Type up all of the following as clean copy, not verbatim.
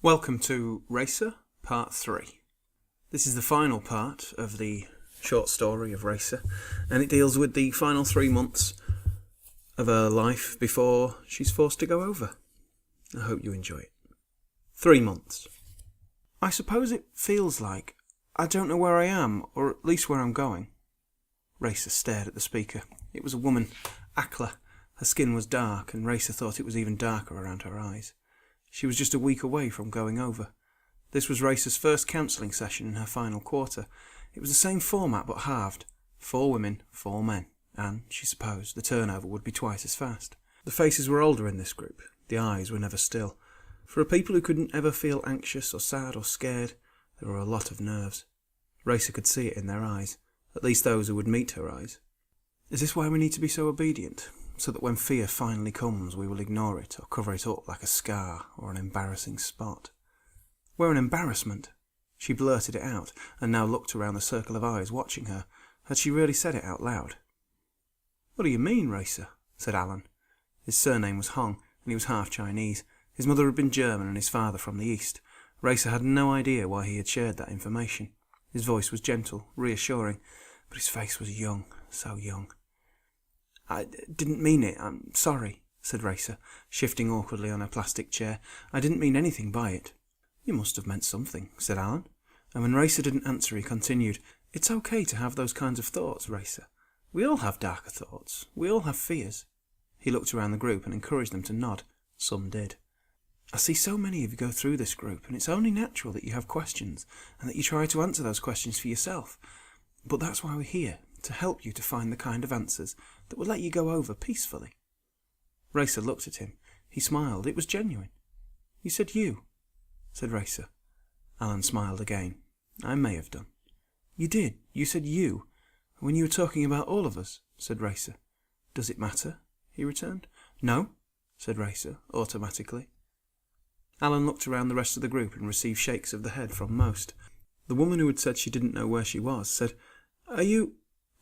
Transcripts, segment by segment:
Welcome to Resa, Part 3. This is the final part of the short story of Resa, and it deals with the final 3 months of her life before she's forced to go over. I hope you enjoy it. 3 months. I suppose it feels like I don't know where I am, or at least where I'm going. Resa stared at the speaker. It was a woman, Akla. Her skin was dark, and Resa thought it was even darker around her eyes. She was just a week away from going over. This was Resa's first counselling session in her final quarter. It was the same format but halved. 4 women, 4 men, and, she supposed, the turnover would be twice as fast. The faces were older in this group. The eyes were never still. For a people who couldn't ever feel anxious or sad or scared, there were a lot of nerves. Resa could see it in their eyes, at least those who would meet her eyes. Is this why we need to be so obedient? So that when fear finally comes, we will ignore it or cover it up like a scar or an embarrassing spot. We're an embarrassment. She blurted it out, and now looked around the circle of eyes watching her. Had she really said it out loud? What do you mean, Resa? Said Alan. His surname was Hong, and he was half Chinese. His mother had been German and his father from the East. Resa had no idea why he had shared that information. His voice was gentle, reassuring, but his face was young, so young. I didn't mean it. I'm sorry, said Resa, shifting awkwardly on her plastic chair. I didn't mean anything by it. You must have meant something, said Alan. And when Resa didn't answer, he continued, It's okay to have those kinds of thoughts, Resa. We all have darker thoughts. We all have fears. He looked around the group and encouraged them to nod. Some did. I see so many of you go through this group, and it's only natural that you have questions, and that you try to answer those questions for yourself. But that's why we're here, to help you to find the kind of answers that will let you go over peacefully. Resa looked at him. He smiled. It was genuine. You said you, said Resa. Alan smiled again. I may have done. You did. You said you, when you were talking about all of us, said Resa. Does it matter? He returned. No, said Resa, automatically. Alan looked around the rest of the group and received shakes of the head from most. The woman who had said she didn't know where she was said, Are you...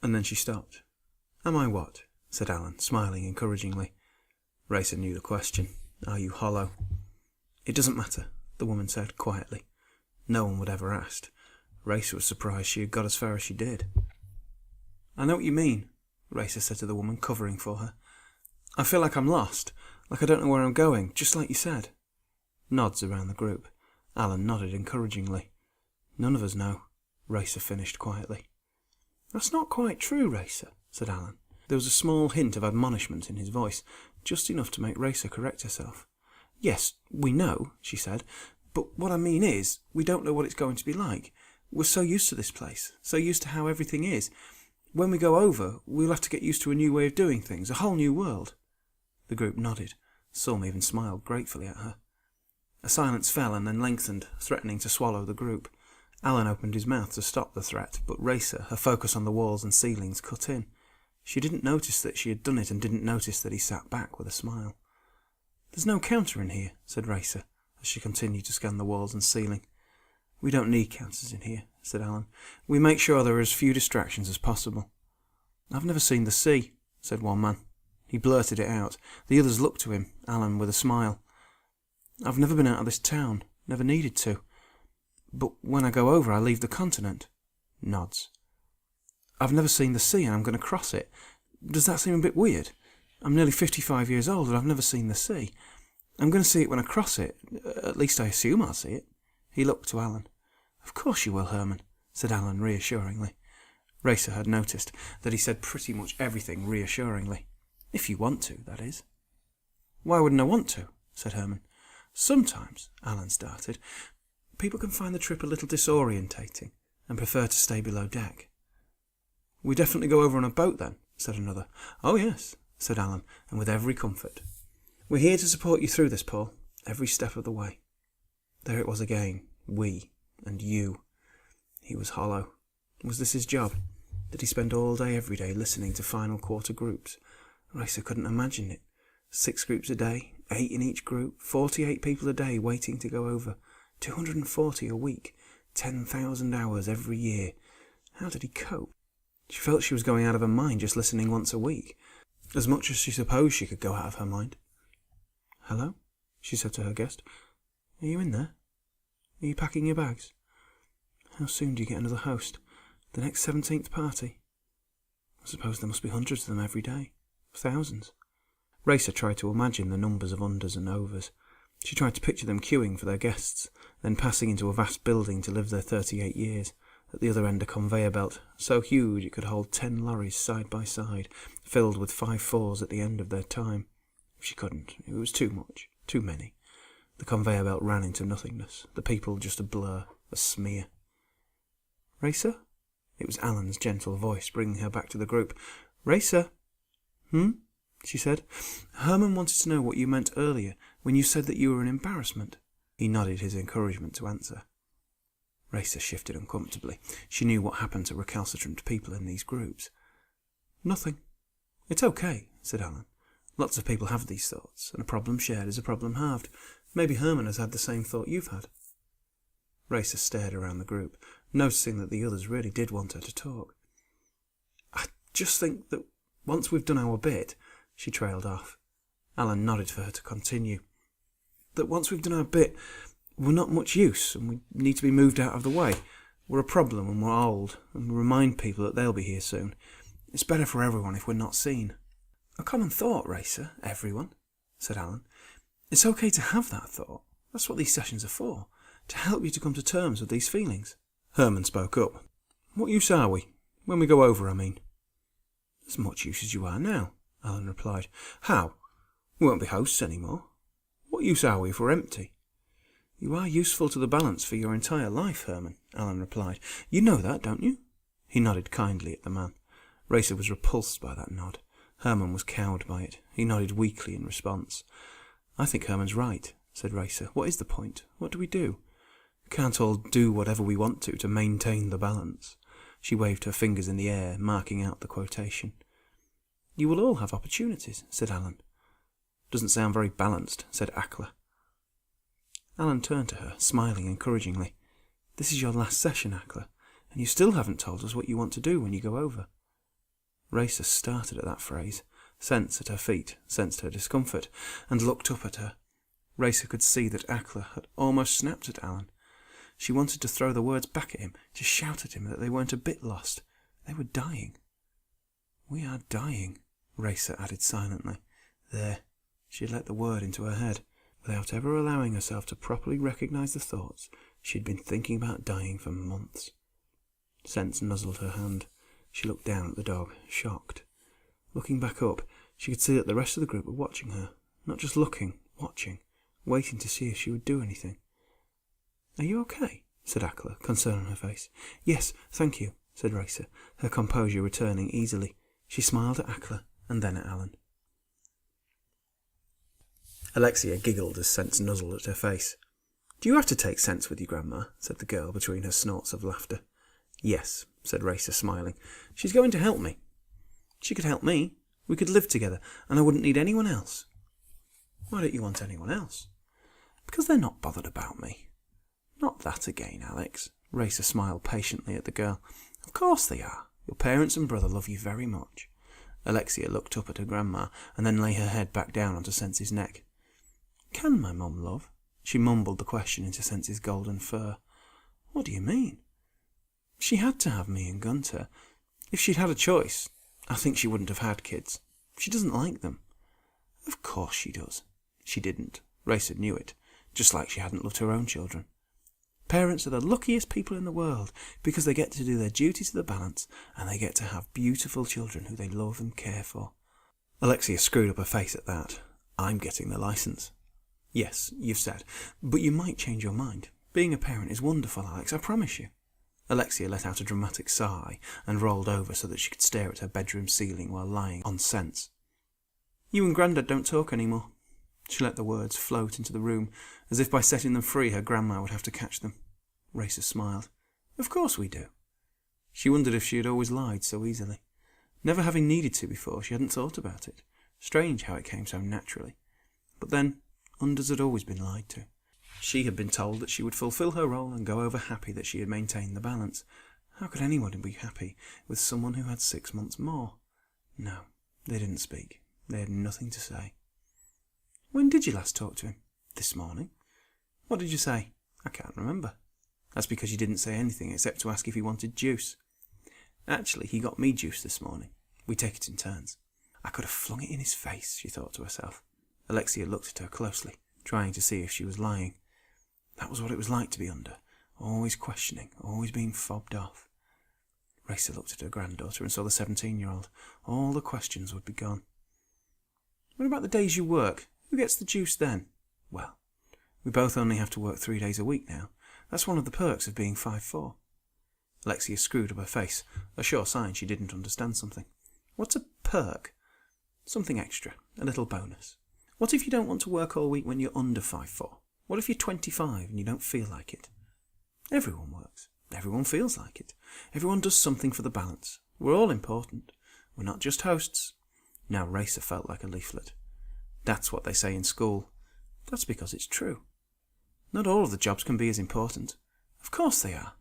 And then she stopped. Am I what? Said Alan, smiling encouragingly. Resa knew the question. Are you hollow? It doesn't matter, the woman said quietly. No one would ever ask. Resa was surprised she had got as far as she did. I know what you mean, Resa said to the woman, covering for her. I feel like I'm lost, like I don't know where I'm going, just like you said. Nods around the group. Alan nodded encouragingly. None of us know, Resa finished quietly. That's not quite true, Resa, said Alan. There was a small hint of admonishment in his voice, just enough to make Resa correct herself. Yes, we know, she said, but what I mean is, we don't know what it's going to be like. We're so used to this place, so used to how everything is. When we go over, we'll have to get used to a new way of doing things, a whole new world. The group nodded. Some even smiled gratefully at her. A silence fell and then lengthened, threatening to swallow the group. Alan opened his mouth to stop the threat, but Resa, her focus on the walls and ceilings, cut in. She didn't notice that she had done it and didn't notice that he sat back with a smile. There's no counter in here, said Resa, as she continued to scan the walls and ceiling. We don't need counters in here, said Alan. We make sure there are as few distractions as possible. I've never seen the sea, said one man. He blurted it out. The others looked to him, Alan with a smile. I've never been out of this town, never needed to. But when I go over, I leave the continent. Nods. I've never seen the sea and I'm going to cross it. Does that seem a bit weird? I'm nearly 55 years old and I've never seen the sea. I'm going to see it when I cross it. At least I assume I'll see it. He looked to Alan. Of course you will, Herman, said Alan reassuringly. Resa had noticed that he said pretty much everything reassuringly. If you want to, that is. Why wouldn't I want to? Said Herman. Sometimes, Alan started, people can find the trip a little disorientating and prefer to stay below deck. We definitely go over on a boat then, said another. Oh yes, said Alan, and with every comfort. We're here to support you through this, Paul, every step of the way. There it was again, we and you. He was hollow. Was this his job? Did he spend all day every day listening to final quarter groups? Resa couldn't imagine it. 6 groups a day, 8 in each group, 48 people a day waiting to go over, 240 a week, 10,000 hours every year. How did he cope? She felt she was going out of her mind just listening once a week, as much as she supposed she could go out of her mind. Hello? She said to her guest. Are you in there? Are you packing your bags? How soon do you get another host? The next 17th party? I suppose there must be hundreds of them every day. Thousands. Resa tried to imagine the numbers of unders and overs. She tried to picture them queuing for their guests, then passing into a vast building to live their 38 years. At the other end a conveyor belt, so huge it could hold 10 lorries side by side, filled with 5-4s at the end of their time. She couldn't. It was too much. Too many. The conveyor belt ran into nothingness. The people just a blur. A smear. Resa? It was Alan's gentle voice bringing her back to the group. Resa? She said. Herman wanted to know what you meant earlier when you said that you were an embarrassment. He nodded his encouragement to answer. Resa shifted uncomfortably. She knew what happened to recalcitrant people in these groups. Nothing. It's okay, said Alan. Lots of people have these thoughts, and a problem shared is a problem halved. Maybe Herman has had the same thought you've had. Resa stared around the group, noticing that the others really did want her to talk. I just think that once we've done our bit, she trailed off. Alan nodded for her to continue. That once we've done our bit, we're not much use, and we need to be moved out of the way. We're a problem, and we're old, and we remind people that they'll be here soon. It's better for everyone if we're not seen. A common thought, Resa, everyone, said Alan. It's okay to have that thought. That's what these sessions are for, to help you to come to terms with these feelings. Herman spoke up. What use are we? When we go over, I mean. As much use as you are now, Alan replied. How? We won't be hosts any more. What use are we if we're empty? You are useful to the balance for your entire life, Herman, Alan replied. You know that, don't you? He nodded kindly at the man. Resa was repulsed by that nod. Herman was cowed by it. He nodded weakly in response. I think Herman's right, said Resa. What is the point? What do we do? We can't all do whatever we want to maintain the balance. She waved her fingers in the air, marking out the quotation. You will all have opportunities, said Alan. Doesn't sound very balanced, said Akla. Alan turned to her, smiling encouragingly. This is your last session, Akla, and you still haven't told us what you want to do when you go over. Resa started at that phrase, sensed at her feet, sensed her discomfort, and looked up at her. Resa could see that Akla had almost snapped at Alan. She wanted to throw the words back at him, to shout at him that they weren't a bit lost. They were dying. We are dying, Resa added silently. There, she had let the word into her head. Without ever allowing herself to properly recognise the thoughts, she had been thinking about dying for months. Sense nuzzled her hand. She looked down at the dog, shocked. Looking back up, she could see that the rest of the group were watching her. Not just looking, watching, waiting to see if she would do anything. Are you okay? Said Akla, concern on her face. Yes, thank you, said Resa, her composure returning easily. She smiled at Akla and then at Alan. Alexia giggled as Sense nuzzled at her face. Do you have to take Sense with you, Grandma? Said the girl between her snorts of laughter. Yes, said Resa, smiling. She's going to help me. She could help me. We could live together, and I wouldn't need anyone else. Why don't you want anyone else? Because they're not bothered about me. Not that again, Alex. Resa smiled patiently at the girl. Of course they are. Your parents and brother love you very much. Alexia looked up at her grandma, and then lay her head back down onto Sense's neck. Can my mum love? She mumbled the question into Sense's golden fur. What do you mean? She had to have me and Gunter. If she'd had a choice, I think she wouldn't have had kids. She doesn't like them. Of course she does. She didn't. Resa knew it, just like she hadn't loved her own children. Parents are the luckiest people in the world because they get to do their duty to the balance and they get to have beautiful children who they love and care for. Alexia screwed up her face at that. I'm getting the licence. Yes, you've said, but you might change your mind. Being a parent is wonderful, Alex, I promise you. Alexia let out a dramatic sigh and rolled over so that she could stare at her bedroom ceiling while lying on Sense. You and Grandad don't talk anymore. She let the words float into the room, as if by setting them free her grandma would have to catch them. Resa smiled. Of course we do. She wondered if she had always lied so easily. Never having needed to before, she hadn't thought about it. Strange how it came so naturally. But then, unders had always been lied to. She had been told that she would fulfil her role and go over happy that she had maintained the balance. How could anyone be happy with someone who had 6 months more? No, they didn't speak. They had nothing to say. When did you last talk to him? This morning. What did you say? I can't remember. That's because you didn't say anything except to ask if he wanted juice. Actually, he got me juice this morning. We take it in turns. I could have flung it in his face, she thought to herself. Alexia looked at her closely, trying to see if she was lying. That was what it was like to be under, always questioning, always being fobbed off. Resa looked at her granddaughter and saw the 17-year-old. All the questions would be gone. What about the days you work? Who gets the juice then? Well, we both only have to work 3 days a week now. That's one of the perks of being 5'4". Alexia screwed up her face, a sure sign she didn't understand something. What's a perk? Something extra, a little bonus. What if you don't want to work all week when you're under 5'4"? What if you're 25 and you don't feel like it? Everyone works. Everyone feels like it. Everyone does something for the balance. We're all important. We're not just hosts. Now Resa felt like a leaflet. That's what they say in school. That's because it's true. Not all of the jobs can be as important. Of course they are.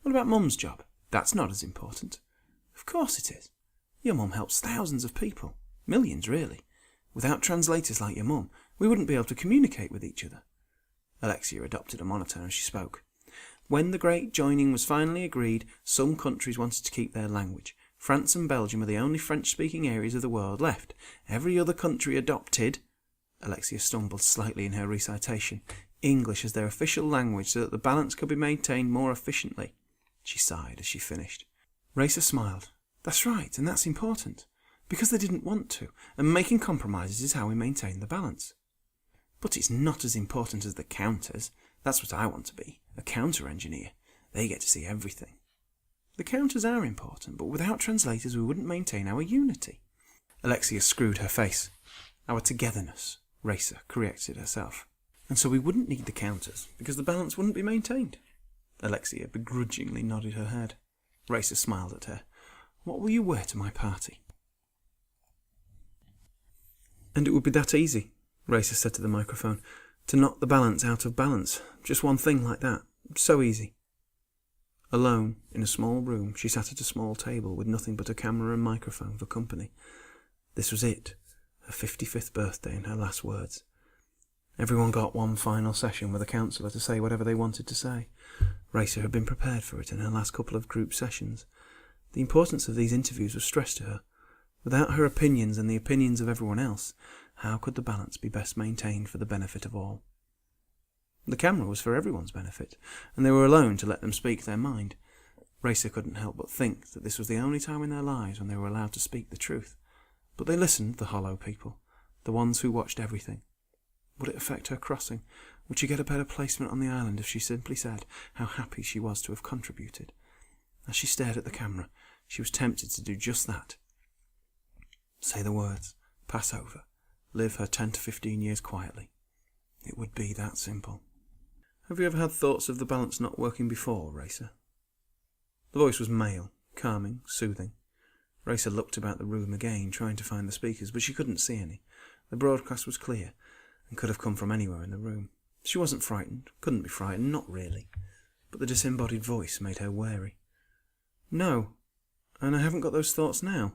What about Mum's job? That's not as important. Of course it is. Your mum helps thousands of people. Millions, really. Without translators like your mum, we wouldn't be able to communicate with each other. Alexia adopted a monotone as she spoke. When the great joining was finally agreed, some countries wanted to keep their language. France and Belgium are the only French-speaking areas of the world left. Every other country adopted, Alexia stumbled slightly in her recitation, English as their official language so that the balance could be maintained more efficiently. She sighed as she finished. Resa smiled. That's right, and that's important. Because they didn't want to, and making compromises is how we maintain the balance. But it's not as important as the counters. That's what I want to be, a counter-engineer. They get to see everything. The counters are important, but without translators we wouldn't maintain our unity. Alexia screwed her face. Our togetherness, Resa corrected herself. And so we wouldn't need the counters, because the balance wouldn't be maintained. Alexia begrudgingly nodded her head. Resa smiled at her. What will you wear to my party? And it would be that easy, Resa said to the microphone, to knock the balance out of balance. Just one thing like that. So easy. Alone, in a small room, she sat at a small table with nothing but a camera and microphone for company. This was it, her 55th birthday and her last words. Everyone got one final session with a counsellor to say whatever they wanted to say. Resa had been prepared for it in her last couple of group sessions. The importance of these interviews was stressed to her. Without her opinions and the opinions of everyone else, how could the balance be best maintained for the benefit of all? The camera was for everyone's benefit, and they were alone to let them speak their mind. Resa couldn't help but think that this was the only time in their lives when they were allowed to speak the truth. But they listened, the hollow people, the ones who watched everything. Would it affect her crossing? Would she get a better placement on the island if she simply said how happy she was to have contributed? As she stared at the camera, she was tempted to do just that. Say the words, pass over, live her 10 to 15 years quietly. It would be that simple. Have you ever had thoughts of the balance not working before, Resa? The voice was male, calming, soothing. Resa looked about the room again, trying to find the speakers, but she couldn't see any. The broadcast was clear, and could have come from anywhere in the room. She wasn't frightened, couldn't be frightened, not really. But the disembodied voice made her wary. No, and I haven't got those thoughts now.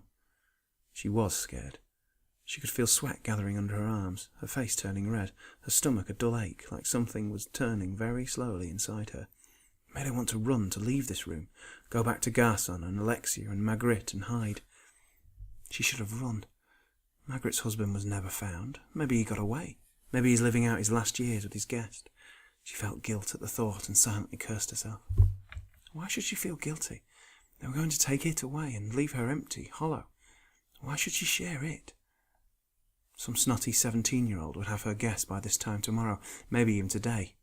She was scared. She could feel sweat gathering under her arms, her face turning red, her stomach a dull ache, like something was turning very slowly inside her. It made her want to run, to leave this room, go back to Garson and Alexia and Magritte and hide. She should have run. Magritte's husband was never found. Maybe he got away. Maybe he's living out his last years with his guest. She felt guilt at the thought and silently cursed herself. Why should she feel guilty? They were going to take it away and leave her empty, hollow. Why should she share it? Some snotty 17-year-old would have her guess by this time tomorrow, maybe even today.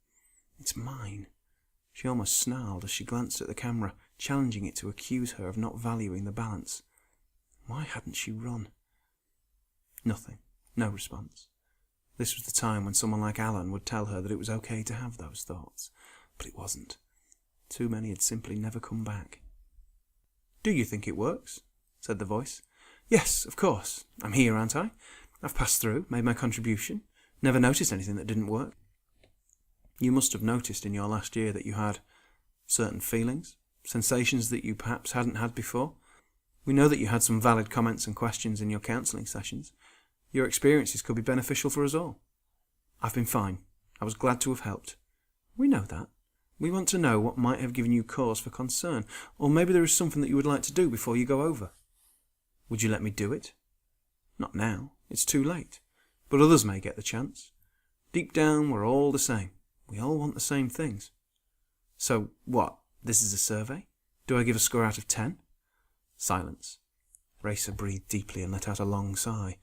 It's mine. She almost snarled as she glanced at the camera, challenging it to accuse her of not valuing the balance. Why hadn't she run? Nothing. No response. This was the time when someone like Alan would tell her that it was okay to have those thoughts. But it wasn't. Too many had simply never come back. Do you think it works? Said the voice. Yes, of course. I'm here, aren't I? I've passed through, made my contribution. Never noticed anything that didn't work. You must have noticed in your last year that you had certain feelings, sensations that you perhaps hadn't had before. We know that you had some valid comments and questions in your counselling sessions. Your experiences could be beneficial for us all. I've been fine. I was glad to have helped. We know that. We want to know what might have given you cause for concern, or maybe there is something that you would like to do before you go over. Would you let me do it? Not now. It's too late. But others may get the chance. Deep down, we're all the same. We all want the same things. So, what? This is a survey? Do I give a score out of 10? Silence. Resa breathed deeply and let out a long sigh.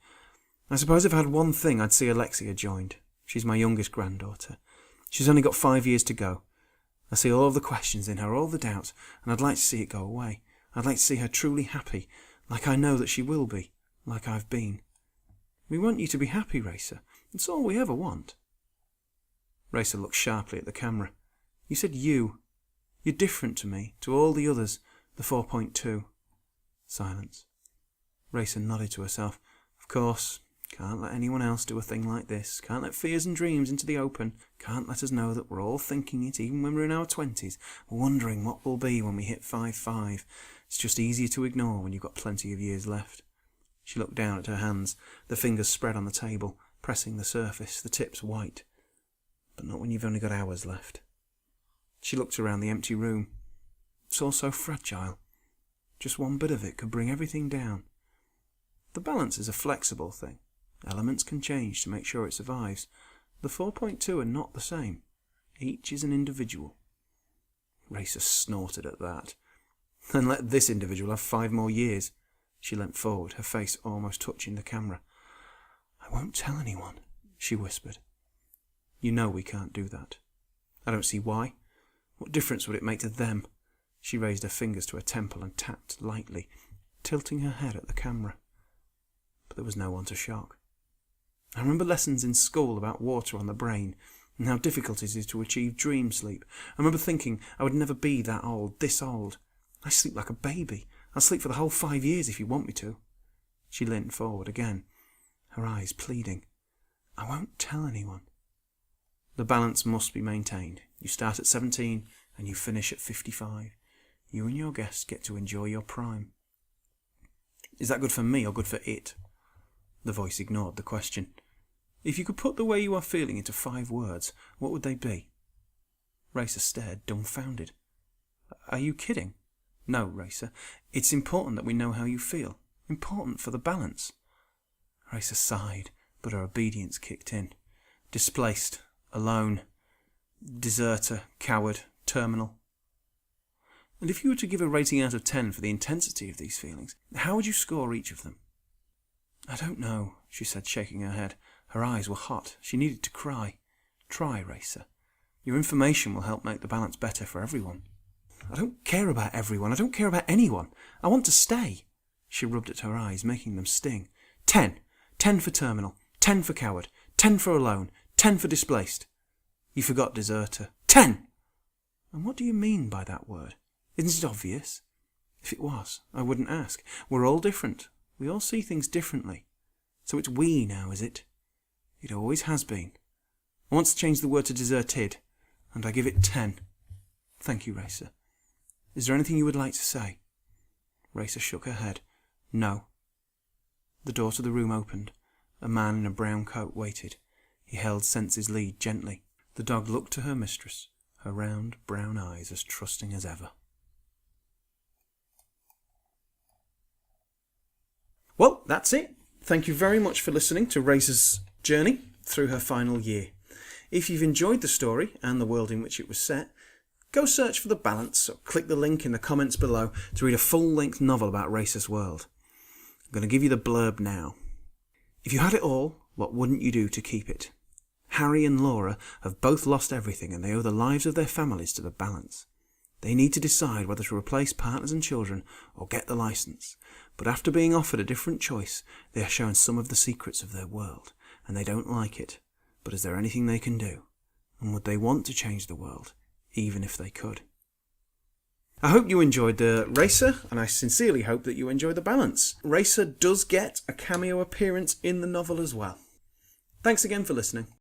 I suppose if I had one thing, I'd see Alexia joined. She's my youngest granddaughter. She's only got 5 years to go. I see all of the questions in her, all the doubts, and I'd like to see it go away. I'd like to see her truly happy, like I know that she will be, like I've been. We want you to be happy, Resa. It's all we ever want. Resa looked sharply at the camera. You said you. You're different to me, to all the others, the 4.2. Silence. Resa nodded to herself. Of course, can't let anyone else do a thing like this. Can't let fears and dreams into the open. Can't let us know that we're all thinking it, even when we're in our 20s, wondering what we'll be when we hit 5'5". It's just easier to ignore when you've got plenty of years left. She looked down at her hands, the fingers spread on the table, pressing the surface, the tips white. But not when you've only got hours left. She looked around the empty room. It's all so fragile. Just one bit of it could bring everything down. The balance is a flexible thing. Elements can change to make sure it survives. The 4.2 are not the same. Each is an individual. Resa snorted at that. Then let this individual have 5 more years. She leant forward, her face almost touching the camera. I won't tell anyone, she whispered. You know we can't do that. I don't see why. What difference would it make to them? She raised her fingers to her temple and tapped lightly, tilting her head at the camera. But there was no one to shock. I remember lessons in school about water on the brain, and how difficult it is to achieve dream sleep. I remember thinking I would never be that old, this old. I sleep like a baby. I'll sleep for the whole 5 years if you want me to. She leaned forward again, her eyes pleading. I won't tell anyone. The balance must be maintained. You start at 17 and you finish at 55. You and your guests get to enjoy your prime. Is that good for me or good for it? The voice ignored the question. If you could put the way you are feeling into 5 words, what would they be? Resa stared, dumbfounded. Are you kidding? No, Resa. It's important that we know how you feel. Important for the balance. Resa sighed, but her obedience kicked in. Displaced, alone, deserter, coward, terminal. And if you were to give a rating out of 10 for the intensity of these feelings, how would you score each of them? I don't know, she said, shaking her head. Her eyes were hot. She needed to cry. Try, Resa. Your information will help make the balance better for everyone. I don't care about everyone. I don't care about anyone. I want to stay. She rubbed at her eyes, making them sting. 10. 10 for terminal. 10 for coward. 10 for alone. 10 for displaced. You forgot deserter. 10! And what do you mean by that word? Isn't it obvious? If it was, I wouldn't ask. We're all different. We all see things differently. So it's we now, is it? It always has been. I want to change the word to deserted, and I give it 10. Thank you, Resa. Is there anything you would like to say? Resa shook her head. No. The door to the room opened. A man in a brown coat waited. He held Sense's lead gently. The dog looked to her mistress, her round brown eyes as trusting as ever. Well, that's it. Thank you very much for listening to Resa's journey through her final year. If you've enjoyed the story and the world in which it was set, go search for The Balance or click the link in the comments below to read a full-length novel about Resa's world. I'm going to give you the blurb now. If you had it all, what wouldn't you do to keep it? Harry and Laura have both lost everything and they owe the lives of their families to The Balance. They need to decide whether to replace partners and children or get the license. But after being offered a different choice, they are shown some of the secrets of their world, and they don't like it. But is there anything they can do? And would they want to change the world, even if they could? I hope you enjoyed the Resa, and I sincerely hope that you enjoy The Balance. Resa does get a cameo appearance in the novel as well. Thanks again for listening.